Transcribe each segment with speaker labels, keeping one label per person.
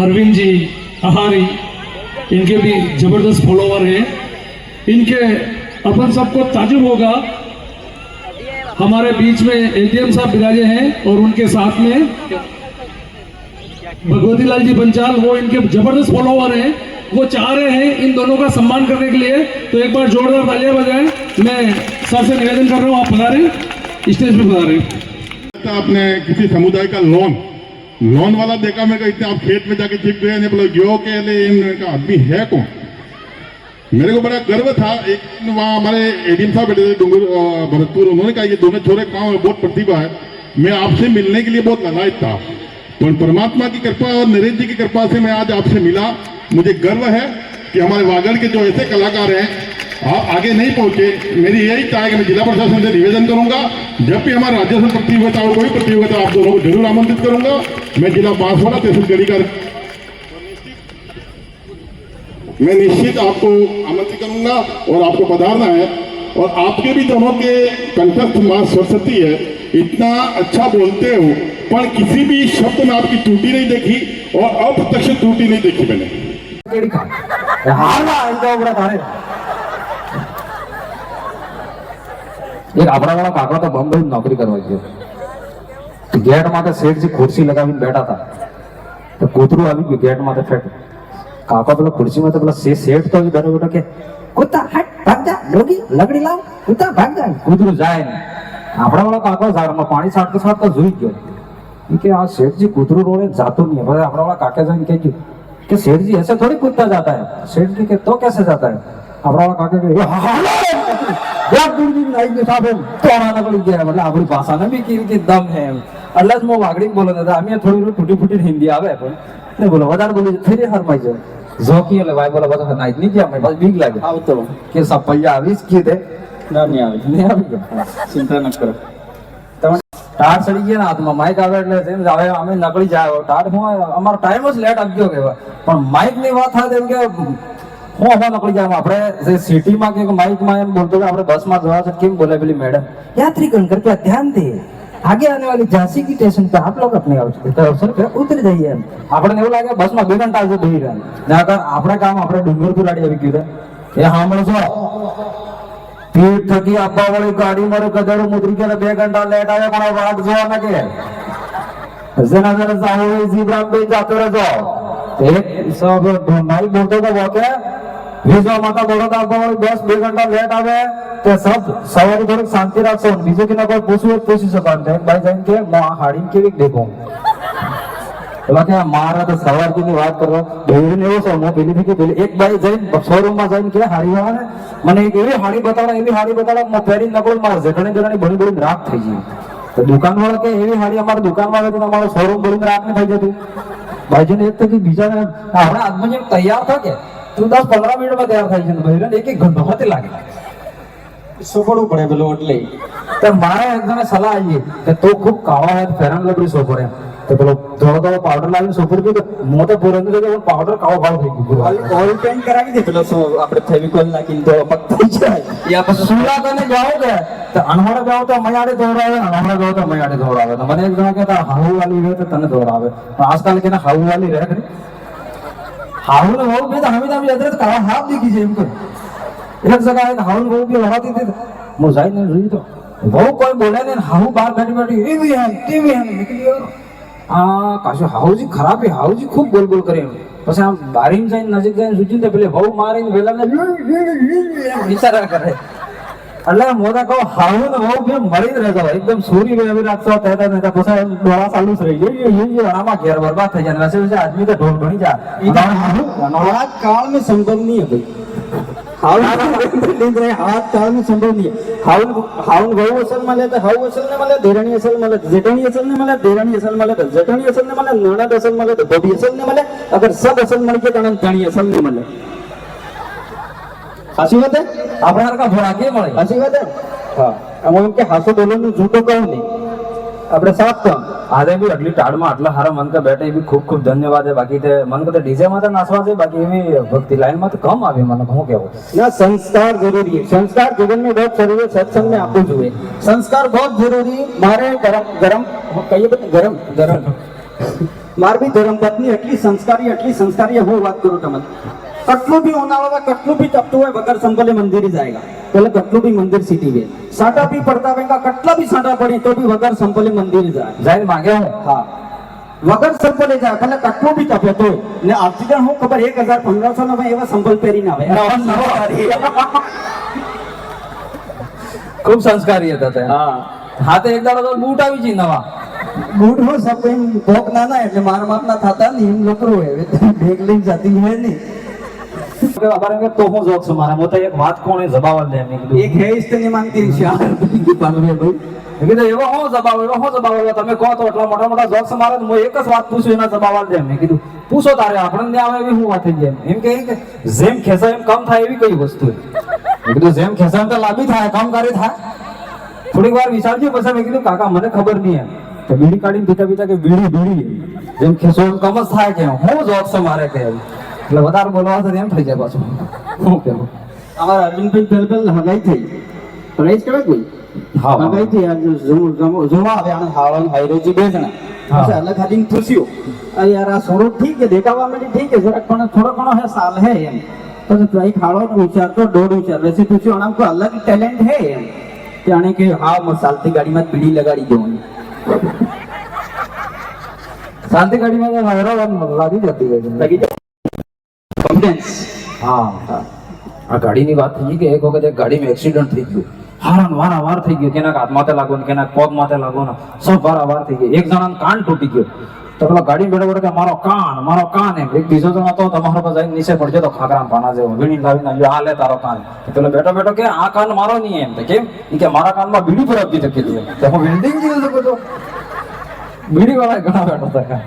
Speaker 1: अरविंद जी आहारी, इनके भी जबरदस्त फॉलोवर हैं। इनके अपन सबको ताजुब होगा, हमारे बीच में एलडीएम साहब विराजे हैं और उनके साथ में भगवती लाल जी पंचाल, वो इनके जबरदस्त फॉलोवर हैं। वो चाह रहे हैं इन दोनों का सम्मान करने के लिए, तो एक बार जोरदार तालियां बजाएं। मैं सर से निवेदन कर रहा हूँ, आप पधारें, स्टेज पे पधारें।
Speaker 2: आपने किसी समुदाय का लोन वाला देखा, मैं कहते आप खेत में जाके छिप गए, बोला यो के लिए इनका आदमी है कौन। मेरे को बड़ा गर्व था। एक वहाँ हमारे एडीएम साहब बैठे थे डूंगर भरतपुर, उन्होंने कहा ये दोनों छोरे गाँव में बहुत प्रतिभा है, मैं आपसे मिलने के लिए बहुत लालायित था, तो परमात्मा की कृपा और नरेश जी की कृपा से मैं आज आपसे मिला। मुझे गर्व है कि हमारे वागड़ के जो ऐसे कलाकार हैं आप आगे नहीं पहुंचे। मेरी यही चाह है कि मैं जिला प्रशासन से निवेदन करूंगा, जब भी हमारा राज्य स्तर प्रतियोगिता हो, कोई प्रतियोगिता, आप दोनों को जरूर आमंत्रित करूंगा। मैं जिला बांसवाड़ा तहसील गढ़ी का मैं निश्चित आपको आमंत्रित करूंगा और आपको पधारना है। और आपके भी दोनों के कंठस्थ मां सरस्वती है, इतना अच्छा बोलते हो, पर किसी भी शब्द में आपकी त्रुटि नहीं देखी और अप्रत्यक्ष त्रुटि नहीं देखी मैंने।
Speaker 3: एक આપણા વાળા કાકા તો બોમ્બે નોકરી કરવા ગયો, ગેટ માથે શેઠજી ખુરશી લગાવીને બેઠા હતા, તો કૂતરું આવી ગયું ગેટ માથે ફેટ. કાકા પેલા ખુરશી માં પેલા શેઠ તો બેઠો બેઠો કે કૂતા હટ ભાગ જા, ડોગી લગડી લાવ, કૂતા ભાગ જા. કૂતરું જાય ને આપણા વાળા કાકા ઝાડમાં પાણી છાંટતો છાંટતો જોઈ ગયો कि आज सेठ जी कुतरू रोड़े जातो नहीं है। भाई अपना वाला काके जान कह कि सेठ जी ऐसे थोड़ी कूदता जाता है। सेठ जी के तो कैसे जाता है? अपना वाला काके के बहुत दूर दूर लाइक में साहब तो आना पड़ गया, मतलब अपनी भाषा में भी की दम है। अल्लाह से मैं वागड़ी बोला था, हमें थोड़ी टूटी फूटी हिंदी आवे पण नहीं बोलो वदार बोले फिर हर माई जो जोकी वाले भाई बोला बता ना इतनी क्या मैं बस बीक लागे आओ तो के सब पहिया आवीस की थे ना नहीं आवी चिंता न करो। टाट सड़ी गया ना हाथમાં માઈક આવે એટલે જેમ આવે અમે નકળી જાય ટાટ હું અમારો ટાઈમ જ લેટ આવી ગયો કેવા, પણ માઈક ની વાત થાય તેમ કે હું હવે નકળી જાય. આપણે જે સિટી માં કે માઈક માં એમ બોલતો કે આપણે બસ માં જવા છે, કેમ બોલે પેલી मैडम यात्रीगण कृपया ध्यान दे आगे आने वाली झांसी की स्टेशन पे आप लोग अपने अवसर पे उतर जाइए. આપણે એવું લાગે બસ માં 2 ઘંટા આજે બેહી રહ્યા ને આગળ આપણે કામ આપણે ડુંગરપુર આડી આવી ગયું એ સાંભળો છો पीठ थकी अब्बा वाली गाड़ी मारे गदड़ मुद्री के 2 घंटा लेट आया पण वाट जोवा ना के जना जना जाओ जीब्राम पे जाते रह जाओ एक सब भाई बोलते तो वो के विजय माता बोलो तो अब्बा वाली बस 2 घंटा लेट आवे ते सब सवारी थोड़ी शांति रखो बीजे के ना कोई पूछी सकते भाई जान के हाड़ी के भी देखो बोला के मारा तो सवार की बात करो बेरी ने वो सो मो पेली थी पेली एक भाई जैन शोरूम में जैन के हाड़ी वाला ने મને એક એવી હાડી બતાડા મો પેરી નકળ માર જટણી જટણી બળી બળી રાખ થઈ ગઈ. તો દુકાન વાળા કે એવી હાડી અમારી દુકાનમાં આવે તો તમારો શોરૂમ બળી રાખ ને થઈ જતું. ભાઈજી ને એક તો કે બીજા આપણા આદમી જેમ તૈયાર થા કે તું 10-15 મિનિટમાં તૈયાર થઈ છે, ભાઈ એક ઘંટો હોતે લાગે સોપડવું પડે પેલો એટલે. તો મારે એકદમ સલાહ આવી કે તો ખૂબ કાવા હે ફેરન લબડી સોપડે तो चलो थोड़ा थोड़ा पाउडर लाइन सोपर की तो मोटे पुराने जगह पाउडर काव भाव થઈ ગયું ઓઇલ પેન્ટ કરાવી દે પેલો આપણે ફેવિકોલ નાખીને તો પકડી જાય યા પછી સુલા કને જાઓ કે તો અનહોડા જાઓ તો મયાડે દોરાવે, અનહોડા જાઓ તો મયાડે દોરાવે. તો મને એક જણા કહેતા હાઉ વાલી રહે તો તને દોરાવે, પણ આજકાલ કે ના હાઉ વાલી રહે ખરી હાઉ ને હોવ બે તો હમે તો અદરત કાવા હાફ દીખી છે એમ कर एक जगह है हाउ वो भी लड़ाती थी मो जाई ने रही तो वो कोई बोले ने हाउ बाहर बैठी बैठी ये भी है निकली और काशो हाउजी खराब है, हाउजी खूब बोल बोल करे પછી આમ બારીમ જઈને નજીક જઈને સુજીને પેલે બહુ મારીને વેલાને વિચારા કરે એટલે મોદા કહો હાઉ ને બહુ બે મરી રહેતો એકદમ સોરી વેવી રાખતો તહેતા નતા પછી ડોળા ચાલુ જ રહી ये આમાં ઘેર બરબાદ થઈ જાય. वैसे वैसे आदमी तो ढोल बनी जा हाथ काल में संभव नहीं है भाई, हाथ काल में संभव नहीं है. हाउन गौ असल में लेते हाउ असल ने मले देरानी असल में लेते जेठानी असल ने मले देरानी असल में लेते जेठानी असल ने मले ननद असल में लेते धोबी असल ने मले अगर सब असल मल के तणन तणी असल ने मले. સાચી વાત હે આપણે હરકા ભોળા કે મળે સાચી વાત હે હા અમે એમ કે હાસો બોલવાનું જૂઠું કહું નહીં આપણે સાફ કહું આજે બી આટલી ટાળમાં આટલા સારા મન કે બેઠે એ બી ખૂબ ખૂબ ધન્યવાદ છે બાકી તે મન કે ડીજે માં તો નાચવા છે બાકી એવી ભક્તિ લાઈન માં તો કમ આવી મને શું કેવું
Speaker 4: ना संस्कार जरूरी है संस्कार जीवन में बहुत जरूरी है सत्संग में आपको जुए संस्कार बहुत जरूरी है मारे गरम गरम कहिए गरम गरम मार भी धर्म पत्नी એટલી સંસ્કારી હું વાત કરું તમને કટલું બી ઉનાળા કટલું બી તપતું હોય વગર સંપલે મંદિર જાયગા એટલે કટલું બી મંદિર સીટી વે સાટા બી પડતા હોય કટલા બી સાટા પડે તો બી વગર સંપલે મંદિર જાય
Speaker 3: જઈને માંગે હું
Speaker 4: હા વગર સંપલે જાય ભલે કટલું બી તપે તો ને ઓક્સિજન હું ખબર 1000-1500 નો એવા સંપલ પહેરીને આવે
Speaker 3: ખૂબ સંસ્કારી હતા તે
Speaker 4: હા
Speaker 3: હા તો એક દાડો તો બૂટ આવી જી નવા
Speaker 4: બૂટ હો સબ એમ ભોગ નાના એટલે માર માપના થતા ને એમ લોકરો હોય બેગ લઈને જતી હોય નહીં
Speaker 3: અમારે કે તો હું જોક છું મારા મોટા એક વાત કોણે જવાબ દે મેં કીધું
Speaker 4: એક હે ઇસ્તની માંગતી શાર પાલવે ભાઈ
Speaker 3: મેં કીધું એવો હું જવાબ તમે કહો તો એટલા મોટા મોટા જોક્સ મારે હું એક જ વાત પૂછું એના જવાબ દે મેં કીધું પૂછો તારે આપણને આવે એવી હું વાત થઈ જાય એમ કે જેમ ખેંચાય એમ કમ થાય એવી કઈ વસ્તુ મેં કીધું જેમ ખેંચાય એમ તો લાંબી થાય કામકારી થાય થોડીક વાર વિચારજો પછી મેં કીધું કાકા મને ખબર નહીં એમ તો બીડી કાઢીને પીતા કે બીડી જેમ ખેંચો એમ કમ જ થાય કે હું જોક્સ મારે કે એટલે વધારે બોલવા તો એમ થઈ જાય પાછું શું કેવું
Speaker 4: અમારા અરવિંદભાઈ પેલ હગાઈ થઈ હગાઈ જ કહેવાય કોઈ
Speaker 3: હા
Speaker 4: હગાઈ થઈ આજ જોવા આવે આને હાવન હાઈરોજી બે જણા
Speaker 3: હા.
Speaker 4: પછી અલગ હાથીને પૂછ્યું અરે યાર આ સોરો ઠીક है દેખાવા માટે ઠીક है જરાક પણ થોડો ઘણો है साल है એમ પછી ભાઈ ખાડો વિચાર તો દોઢ વિચાર વैसे પૂછ્યું આના કોઈ અલગ ટેલેન્ટ है એમ જાણે કે હા मैं ચાલતી ગાડીમાં બીડી લગાડી દઉં
Speaker 3: શાંતિ ગાડીમાં તો હેરાન લાગી જતી હોય છે.
Speaker 4: લગી જાય કોન્ફિડન્સ
Speaker 3: હા આ ગાડીની વાત થઈ કે એક વખત એક ગાડીમાં એક્સિડન્ટ થઈ ગયું હારણ વારંવાર થઈ ગયું કેના હાથ માથે લાગો ને કેના પગ માથે લાગો ને સબ વારંવાર થઈ ગયું એક જણાનો કાન તૂટી ગયો તો પેલા ગાડી બેઠો કે મારો કાન એમ એક બીજો જણો હતો તમારો પર જઈને નીચે પડજો તો ખાખરામાં પાના જેવો વીણી લાવીને આવ્યો આ લે તારો કાન તો પેલો બેઠો કે આ કાન મારો નહીં એમ તો કેમ ઈ કે મારા કાનમાં બીડી પર આપી શકે છે તો હું વેલ્ડિંગ કરી શકું તો બીડી વાળા ઘણા બેઠો હતા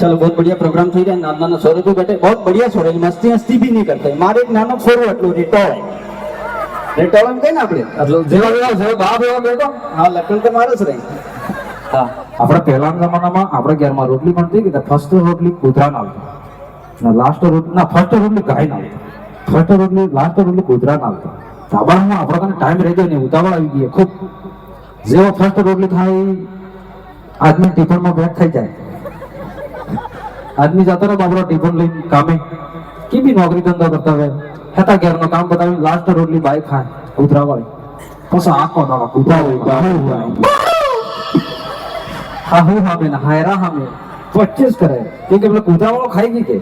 Speaker 4: चलो बहुत बढ़िया प्रोग्राम थी रहा नाना नाना छोरे तो बैठे बहुत बढ़िया छोरे मस्ती हस्ती भी नहीं करते मारे एक नानो छोरो એટલું રેટોળ એમ કહે ને આપણે
Speaker 3: એટલે જેવા બાપ એવા બેઠો
Speaker 4: હા લખન તો મારે જ રહી
Speaker 3: હા આપણે પહેલાના જમાનામાં આપણે ઘરમાં રોટલી બનતી કે ફર્સ્ટ રોટલી કૂતરા નાલતા ના લાસ્ટ રોટલી ના ફર્સ્ટ રોટલી ગાય નાલતા ફર્સ્ટ રોટલી લાસ્ટ રોટલી કૂતરા નાલતા સાબામાં આપણે કાને ટાઈમ રહી ગયો ને ઉતાવળ આવી ગઈ ખૂબ જેવો ફર્સ્ટ રોટલી થાય આદમી ટિફિનમાં પેક થઈ જાય આદમી જતો ને બાબરો ટિફિન લઈને કામે કે બી નોકરી ધંધો કરતા હોય હેતા ઘેરનો કામ બતાવી લાસ્ટ રોટલી બાઈ ખાય કૂતરા વાળી પછી આખો દાવા કૂતરા હોય હા હું હા બેન હાયરા હા મેં 25 કરે કે પેલા કૂતરા વાળો ખાઈ ગઈ કે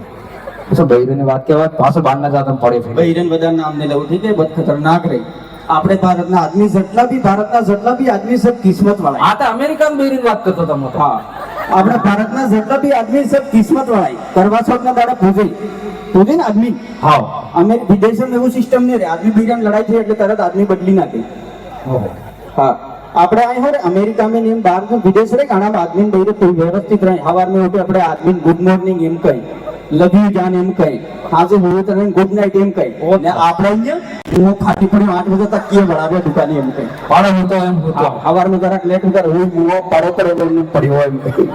Speaker 3: પછી ભાઈ વાત કહેવાય પાછો બારના જાતા પડે
Speaker 4: બૈરન બધા નામ ને લઉં ઠીક है बहुत खतरनाक रही આપણે ભારતના આદમી જેટલા બી આદમી સબ કિસ્મત વાળા
Speaker 3: આ તો અમેરિકન બેરીની વાત કરતો તમે તો
Speaker 4: હા આપણા ભારતના જેટલા બી આદમી સબ કિસ્મત વાળા કરવા છોડના દાડા પૂજે ને આદમી
Speaker 3: હા
Speaker 4: અમે વિદેશમાં એવું સિસ્ટમ નહીં રહે આદમી બીજાને લડાઈ થઈ એટલે તરત આદમી બદલી નાખે હા આપણે અહીં હોય અમેરિકામાં ને એમ બહાર વિદેશ રહે ઘણા આદમી બૈરે વ્યવસ્થિત રહે સવારમાં ઉઠે આપણે આદમી ગુડ મોર્નિંગ એમ કહી લવ યુ જાન એમ કહી આજે હોય તો ગુડ નાઇટ એમ કહી ને આપણે અહીંયા હું ખાટી પડી 8 વાગે તક કે બરાબર દુકાને એમ કહી
Speaker 3: પાડો હું તો એમ હતો
Speaker 4: સવારમાં જરાક લેટ ઉતર હું મુવો પાડો પર પડ્યો એમ કહી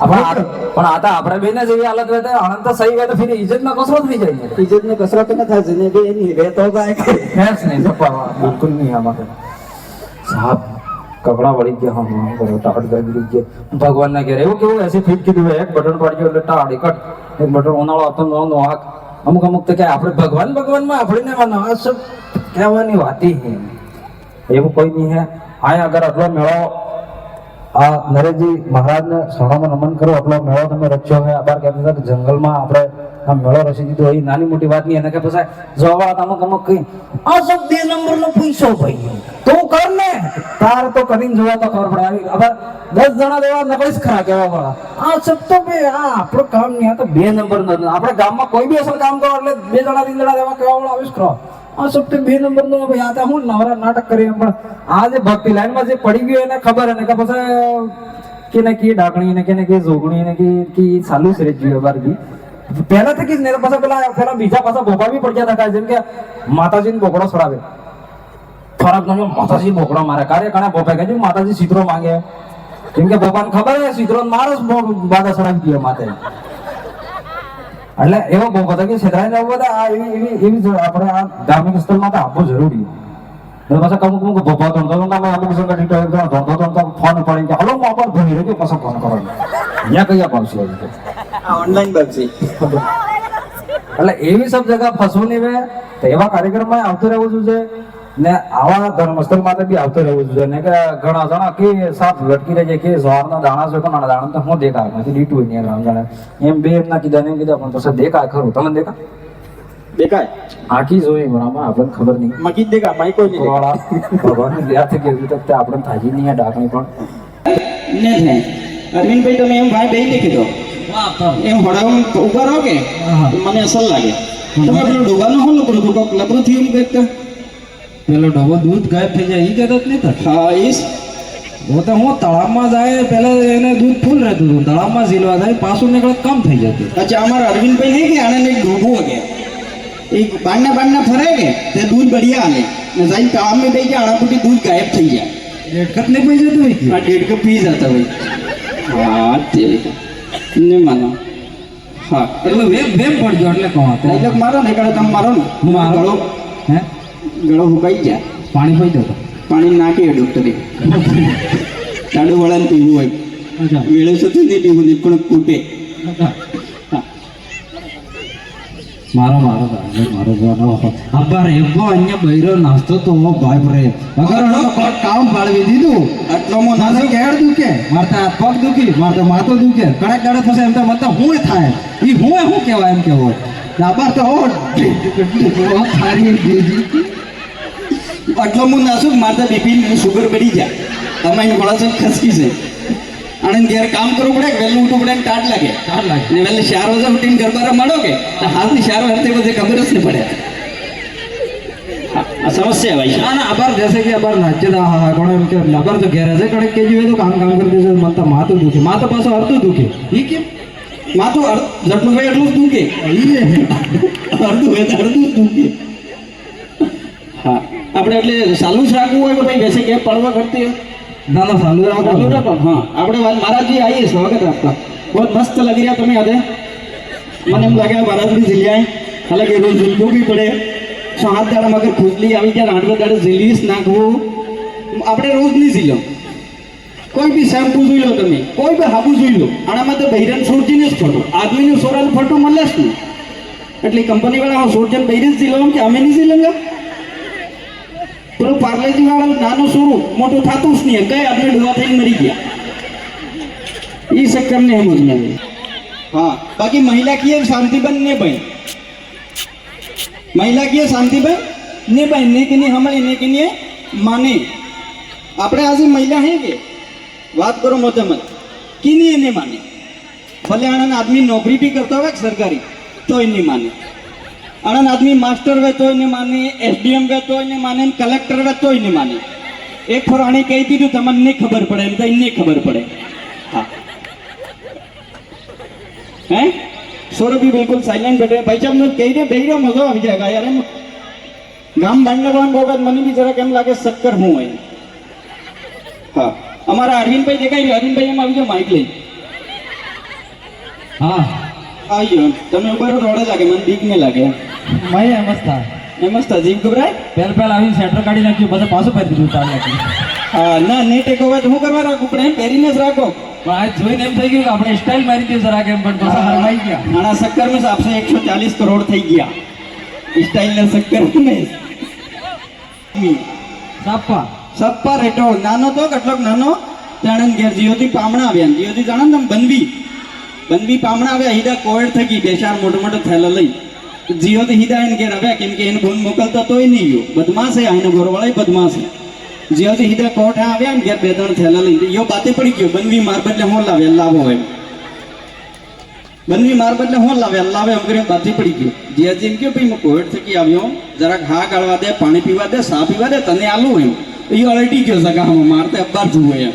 Speaker 3: પણ આ તો આપણે બેને જેવી હાલત હોય તો આનંદ તો સહી હોય તો ફિર ઇજ્જતમાં કસરત થઈ જાય
Speaker 4: ઇજ્જત ને કસરત ન થાય છે ને બે એની રહેતો જાય
Speaker 3: ફેન્સ નહીં સપાવા બિલકુલ નહીં આમાં સાહેબ કપડા વળી ગયા હા બરો ટાટ ગઈ ગયા ભગવાન ના ઘેર એવું કેવું એસી ફિટ કીધું એક બટન પાડ્યો એટલે ટાટ એક બટન ઉનાળો હતો નો આંખ અમુક તો કે આપણે ભગવાનમાં આપણે આ સબ કહેવાની વાતી હે એવું કોઈ નહીં હે આયા અગર આટલો મેળો આ નરેશજી મહારાજને સોનામાં નમન કરો આટલો મેળો તમે રચ્યો હે અબાર કહેતા હતા કે જંગલમાં આપણે આ મેળો રચી દીધો એ નાની મોટી વાત નહીં એને કે પછી જોવા અમુક કઈ આ સબ 2 નંબરનો પૈસો ભાઈ તું કર ને તાર તો કરીને જોવા તો ખબર પડે આવી હવે 10 જણા દેવા નકળી ખરા કહેવા વાળા આ સબ તો બે આ આપણું કામ નહીં આ તો 2 નંબરનો આપણે ગામમાં કોઈ બી અસલ કામ કરો એટલે 2 જણા 3 જણા દેવા કહેવા વાળા આવીશ ખરો આ સબ તો 2 નંબરનો ભાઈ આ તો હું નવરા નાટક કરી પણ આ જે ભક્તિ લાઈનમાં જે પડી ગયો એને ખબર એને કે પછી કે કી ડાકણી ને કે જોગણી ને કે ચાલુ છે રેજી બાર બી પહેલાથી કીધું ને તો પાછા પેલા બીજા પાછા ભોપા બી પડ્યા હતા જેમ કે માતાજીને બોકડો ચડાવે ખરાબ તમે માતાજી બોકડો મારે કાર્ય કણે ભોપા કે માતાજી સીતરો માંગે કેમ કે ભગવાન ખબર છે સીતરો મારો જ બાધા ચડાવી દે માતે એટલે એવો બહુ બધા કે છેતરાઈને આવું બધા આ એવી આપણે આ ધાર્મિક સ્થળમાં તો આપવું જરૂરી એટલે પાછા અમુક ભોપા ધોતો અમુક ધોતો ફોન પડી કે હલો મોબાઈલ ભણી રહ્યો પાછો ફોન કરો અહીંયા કયા પાવશે
Speaker 4: ઓનલાઈન બગસી
Speaker 3: એટલે એવી સબ જગા ફસવું નહીં વે તો એવા કાર્યક્રમમાં આવતું રહેવું જોઈએ ને આવા ધર્મસ્થળ માટે બી આવતું રહેવું જોઈએ ને કે ઘણા જણા કે સાપ લટકી રહે છે કે સવારના દાણા છે તો નાના દાણા તો હું દેખાય નથી દીટું નહીં રામ જાણે એમ બે એમના કીધા ને કીધા પણ પછી દેખાય ખરું તમને દેખા
Speaker 4: દેખાય
Speaker 3: આખી જોઈ બરાબર આપણને ખબર નહીં
Speaker 4: મકી જ દેખા માઈ કોઈ નહીં
Speaker 3: વાળા ભગવાનની દયાથી કેવી રીતે આપણને થાજી નહીં ડાકણી પણ
Speaker 4: ને થાય અરવિંદભાઈ તમે એમ ભાઈ બેહી દેખી દો એમ હડાવું ઉભા રહો કે મને અસર લાગે તમે પેલો ડોબાનું હું લપડું હતું કોક લપડું થયું એમ કંઈક
Speaker 3: પેલો ડબો દૂધ ગાયબ થઈ જાય એ કહેતો જ નહીં તો
Speaker 4: હા ઈસ
Speaker 3: वो तो હું તળાવમાં જાય પહેલા એને દૂધ ફૂલ રહેતું હતું તળાવમાં ઝીલવા જાય પાછું નીકળે કામ થઈ જતું
Speaker 4: અચ્છા અમારા અરવિંદભાઈ નહીં કે આને એક ડોબું હગે એક બાંડના ફરે કે તે દૂધ બઢિયા આને ને જાય તળાવમાં બેસી ગયા આણાપુટી દૂધ ગાયબ થઈ જાય
Speaker 3: ડેઢ કપ નહીં પી જતું હોય
Speaker 4: આ 1.5 કપ પી જતા હોય હા તે ને માનો હા
Speaker 3: એટલે વેમ પડજો એટલે કહો
Speaker 4: એટલે મારો ને કાળે તમે મારો ને
Speaker 3: હું મારો
Speaker 4: ગળો
Speaker 3: હે
Speaker 4: ગળો હુકાઈ જાય
Speaker 3: પાણી પી જતો
Speaker 4: પાણી નાખીએ ડોક્ટરે ટાડું વાળાને પીવું હોય
Speaker 3: અચ્છા
Speaker 4: વેળે સુધી નહીં પીવું નહીં પણ કૂટે
Speaker 3: મારો અબ્બા રેવો અહીંયા બૈરો નાસ્તો તો ભાઈ રે અગર કામ પાડવી દીધું
Speaker 4: આટલોમાં
Speaker 3: નાનો કેડ દુખે મારતા હાથ પગ દુખી મારતા માથું દુખે કડક દાડે થશે એમ તો મતલબ હું થાય ઈ હું શું કહેવાય એમ કેવો અબ્બા તો સારી દીધી
Speaker 4: આટલોમાં નાસું મારતા બીપી સુગર બળી જાય અમારી ઘોડા ખસકી છે અને ઘેર કામ કરવું પડે વહેલું ઉઠવું પડે ટાટ લાગે ને વહેલે 4 વાગે ઉઠીને ગરબા મળો કે હાલથી 4 વાગે બધે ખબર જ નહીં પડે આ સમસ્યા ભાઈ
Speaker 3: ના ના અબાર જैसे कि अबार नाचे दा हा कोण एम के अबार तो घेर है कड़क के जीवे तो काम कर दे मन तो माथું દુખે માથું પાછો અડધું દુખે ઈ કેમ
Speaker 4: માથું જેટલું હોય એટલું જ દુખે અડધું હોય તો અડધું જ દુખે હા આપણે એટલે ચાલુ જ રાખવું હોય કે ભાઈ બેસે કે પડવા કરતી
Speaker 3: ના ના ચાલુ
Speaker 4: રાખો हाँ આપણે महाराज जी आइए स्वागत है आपका बहुत मस्त लग रहा तुम्हें याद है મને એમ લાગે महाराज भी झिल जाए हालांकि रोज झूलવું भी પડે 7 દાડા મગર ખુજલી આવી જાય 8 દાડે ઝીલીસ નાખવું આપણે રોજ નહીં ઝીલો કોઈ બી શેમ્પુ જોઈ લો તમે કોઈ બી હાબુ જોઈ લો આનામાં તો બૈરન સોરજીને જ ફોટો આદમીનું સોરાનું ફોટો મળે જ નહીં એટલે કંપની વાળા સોરજન બૈરન ઝીલો કે અમે નહીં ઝીલેંગા પેલું પાર્લેજી વાળું નાનું સોરું મોટું થતું જ નહીં કઈ આપણે ડોવા થઈને મરી ગયા એ ચક્કર ને સમજ નહીં हाँ बाकी महिला की शांतिबन ने बन महिला की शांतिबन ने बन ने के लिए हमारे ने के लिए माने આપણે આજે મહિલા હે કે વાત કરો મોતે મત કિની એને માને ભલે આણંદ આદમી નોકરી બી કરતા હોય સરકારી તોય નહીં માને આણંદ આદમી માસ્ટર વે તોય નહીં માને એસડીએમ વે તોય નહીં માને કલેક્ટર વે તોય નહીં માને એક ફરાણી કહી દીધું તમને નહીં ખબર પડે એમ તો એને ખબર પડે હા हैं सौरभ भी बिल्कुल साइलेंट बैठे भाई साहब ने कही दे बेही मजा आ जाएगा यार एम गाम बांधने वान बोगा मनी भी जरा केम लागे शक्कर हूं है हां हमारा अरविंद भाई देखा अरविंद भाई हम આવી માઈક લઈ
Speaker 3: હા
Speaker 4: આયો તમે ઉપર રોડે લાગે મને બીક ને લાગે
Speaker 3: મય અમસ્તા
Speaker 4: જીવ ઘબરાય
Speaker 3: પહેલ આવીને સેન્ટર કાઢી નાખ્યું પછી પાછું પહેરી દીધું તાર નાખી
Speaker 4: હા ના નહીં ટેકો હોય તો હું કરવા રાખું પણ એમ પહેરીને જ રાખો
Speaker 3: પણ આ જોઈને એમ થઈ ગયું કે આપણે સ્ટાઇલ મારી દીધું જરા કેમ પણ પાછા હરવાઈ ગયા
Speaker 4: નાના શક્કર में आपसे 140 करोड़ થઈ ગયા સ્ટાઇલ ના શક્કર में સપ્પા રેટો નાનો તો કેટલોક નાનો જાણન ઘેર જીઓથી પામણા આવ્યા જીઓથી જાણન તમે બનવી પામણા આવ્યા હીડા કોવિડ થઈ ગઈ બે ચાર મોટો થયેલો લઈ જીઓથી હીડા એને ઘેર આવ્યા કેમ કે એને ફોન મોકલતા તોય નહીં ગયો બદમાશ છે આને ઘરવાળા બદમાશ છે જીઓથી હીડા કોર્ટ આવ્યા ને ઘેર 2-3 થયેલા લઈ યો બાતે પડી ગયો બનવી માર બદલે હું લાવે લાવો એમ બનવી માર બદલે હું લાવે એમ કરીને બાતે પડી ગયો જીયાજી એમ કે ભાઈ હું કોવિડ થકી આવ્યો જરાક હા ગાળવા દે પાણી પીવા દે સા પીવા દે તને આલું એમ એ અલટી ગયો સગામાં મારતે અબ્બાર જુઓ એમ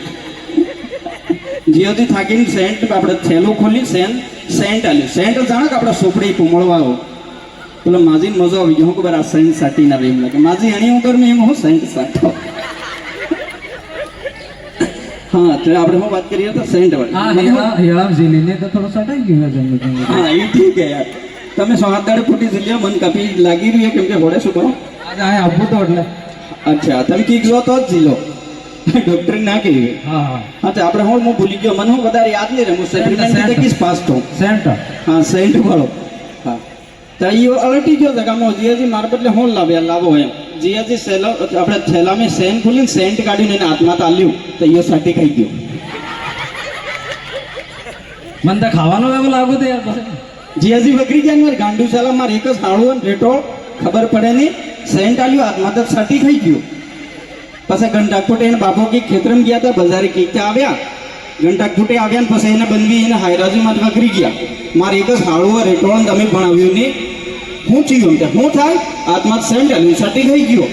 Speaker 4: જ્યોતિ થાકીને સેન્ટ આપણે થેલો ખોલી સેન્ટ આલ્યું સેન્ટ જાણે કે આપણે સોપડી પૂમળવાઓ પેલો માજીને મજો આવી ગયો હું ખબર આ સેન્ટ સાટી ના એમ લાગે માજી એની ઉપર મેં એમ હું સેન્ટ સાટો હા તો આપણે શું વાત કરીએ તો સેન્ટ વાળી
Speaker 3: હેળામ ઝીલીને તો થોડો સટાઈ ગયો છે
Speaker 4: હા એ ઠીક છે યાર તમે સો હાથ દાડે ફૂટી જલ્યો મન કાપી લાગી રહ્યું કેમ કે હોડે શું કરો
Speaker 3: આજે આ આપવું તો એટલે
Speaker 4: અચ્છા તમે કીક જો તો જ જીલો ડોક્ટર ના કહ્યું
Speaker 3: હા હા
Speaker 4: હા તો આપણે હું ભૂલી ગયો મને હું વધારે યાદ નહીં રહે હું સેન્ટ કિસ પાસ તો
Speaker 3: સેન્ટ
Speaker 4: હા સેન્ટ વાળો હા તો એ અલટી ગયો જગામાં જીયાજી મારા બદલે હું લાવો એમ જીયાજી સેલો આપણે થેલામાં સેન્ટ ખોલીને સેન્ટ કાઢીને એને હાથમાં તાલ્યું તો એ સાટી ખાઈ ગયો
Speaker 3: મને તો ખાવાનું એવું લાગુ તો યાર પછી
Speaker 4: જીયાજી વગરી ગયા ને ગાંડુ ચાલા મારે એક જ હાળું અને રેટોળ ખબર પડે નહીં સેન્ટ આલ્યું હાથમાં તો સાટી ખાઈ ગયું પછી ઘંટા ફૂટે એને બાપો કી ખેતરમ ગયા હતા બજારે કીકતા આવ્યા ઘંટા ફૂટે આવ્યા ને પછી એને બનવી એને હાયરાજીમાં વગરી ગયા મારે એક જ હાળું રેટોળ તમે ભણાવ્યું નહીં હું ચીયું ત્યાં શું થાય હાથમાં સેન્ટ આલ્યું સાટી ખાઈ ગયો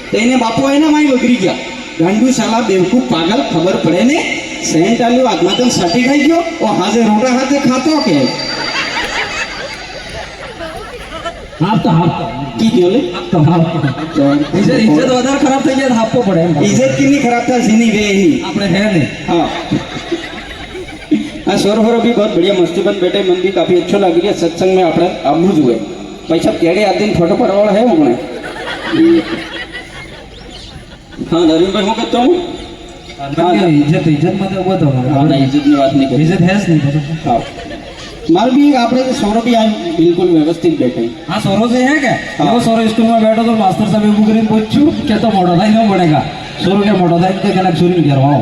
Speaker 4: તો એને બાપો એના માં વગરી ગયા ગાંડુ શાલા બેવકૂફ પાગલ ખબર પડે ને સેન્ટ આલ્યું હાથમાં તો સાટી ખાઈ ગયો ઓ હાજે રોટા હાથે ખાતો કે
Speaker 3: આપતો
Speaker 4: કી ગયો લે
Speaker 3: ઇજ્જત વધારે ખરાબ થઈ જાય તો આપવો પડે એમ
Speaker 4: इज्जत कितनी खराब था सीनी वे ही
Speaker 3: આપણે હે નહીં
Speaker 4: हाँ हाँ स्वर हो भी बहुत बढ़िया मस्ती बन बैठे मन भी काफी अच्छा लग रहा है सत्संग में अपने अमूज हुए पैसा केड़े आते दिन फोटो पर वाला है उन्हें हाँ नवीन भाई हूँ कहता हूँ
Speaker 3: ઇજ્જત માં તો ઉભો તો
Speaker 4: हाँ ना इज्जत की बात नहीं करी
Speaker 3: ઇજ્જત હે જ નહીં
Speaker 4: हाँ माल भी आपने सौरभ भी आज बिल्कुल व्यवस्थित बैठे
Speaker 3: हाँ सोरो से है क्या
Speaker 4: हाँ।
Speaker 3: वो सोरो स्कूल में बैठो तो मास्टर साहब એવું કરીને પૂછ્યું કે તો મોટો થાય ન પડેગા સોરો કે મોટો થાય કે કનક સુરીન ઘેરવાળો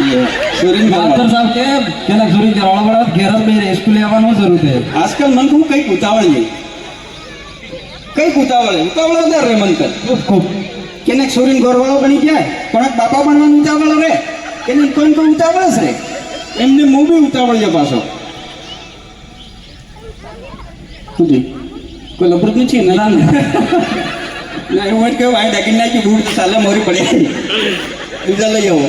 Speaker 4: ये सुरीन
Speaker 3: માસ્ટર સાહેબ કે કનક સુરીન ઘેરવાળો બડા ઘેર જ બે સ્કૂલે આવવાનો જરૂર છે
Speaker 4: आजकल मन को कई उतावल नहीं कई उतावल है उतावल उधर रे मन कर
Speaker 3: ખૂબ ખૂબ
Speaker 4: કેને સોરીન ઘરવાળો બની જાય કોણ બાપા બનવાનું ઉતાવળ રે કેને કોઈ કોઈ ઉતાવળ જ રે એમને મું બી ઉતાવળ છે પાછો સુધી કોઈ લબડું નથી ના ના એવું હોય કે વાય ડાકી નાખી બૂટ તો સાલે મોરી પડ્યા બીજા લઈ આવો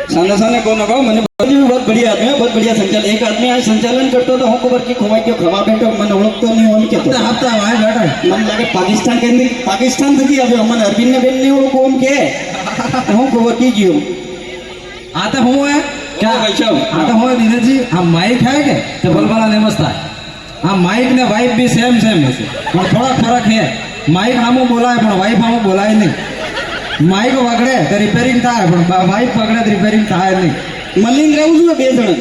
Speaker 4: सामने सामने कौन होगा मैंने बहुत बढ़िया आदमी है बहुत बढ़िया संचालन एक आदमी आज संचालन करता तो हमको खबर की खुमाई क्यों खवा बैठो मन ओळखतो नहीं होने के तो
Speaker 3: હપ્તા વાય બેઠા
Speaker 4: मन लगे पाकिस्तान के अंदर पाकिस्तान थी अभी हमने अरविंद ने बेन नहीं ओळखो हम के हम खबर की जियो
Speaker 3: આ તો હું હે
Speaker 4: क्या भाई साहब
Speaker 3: આ તો હું ધીરજી આ માઇક है કે તો બલબલા ને મસ્ત है આ માઇક ને વાઇફ भी सेम है પણ થોડા ફરક है માઇક હામો બોલાય પણ વાઇફ હામો બોલાય નહીં માઇક વગડે તો રિપેરિંગ થાય પણ વાઇફ વગડે તો રિપેરિંગ થાય નહીં
Speaker 4: મલિંગ રહેવું જોઈએ બે જણ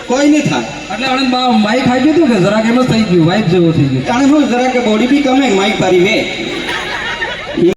Speaker 4: કોઈ નહીં થાય
Speaker 3: એટલે અણંદ માઇક ખાઈ ગયું હતું કે જરાક એમ જ થઈ ગયું વાઇફ જેવું થઈ ગયું
Speaker 4: કારણ શું જરા કે બોડી બી કમે માઇક પારી વે